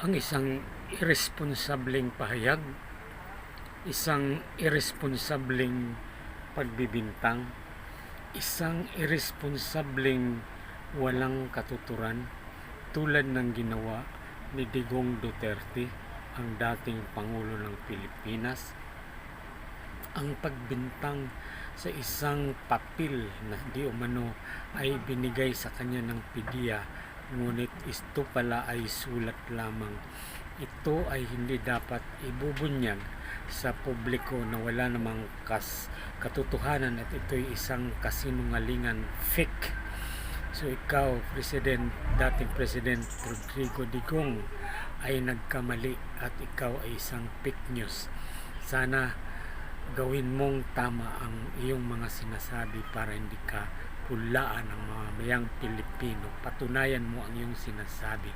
ang isang irresponsableng pahayag, isang irresponsableng pagbibintang, isang irresponsableng walang katuturan tulad ng ginawa ni Digong Duterte, ang dating Pangulo ng Pilipinas. Ang pagbintang sa isang papel na di umano ay binigay sa kanya ng PDEA, ngunit ito pala ay sulat lamang. Ito ay hindi dapat ibubunyag sa publiko na wala namang katotohanan, at ito'y isang kasinungalingan, fake. So ikaw, dating President Rodrigo Digong, ay nagkamali at ikaw ay isang fake news. Sana gawin mong tama ang iyong mga sinasabi para hindi ka hulaan ng mga mayang Pilipino. Patunayan mo ang iyong sinasabi.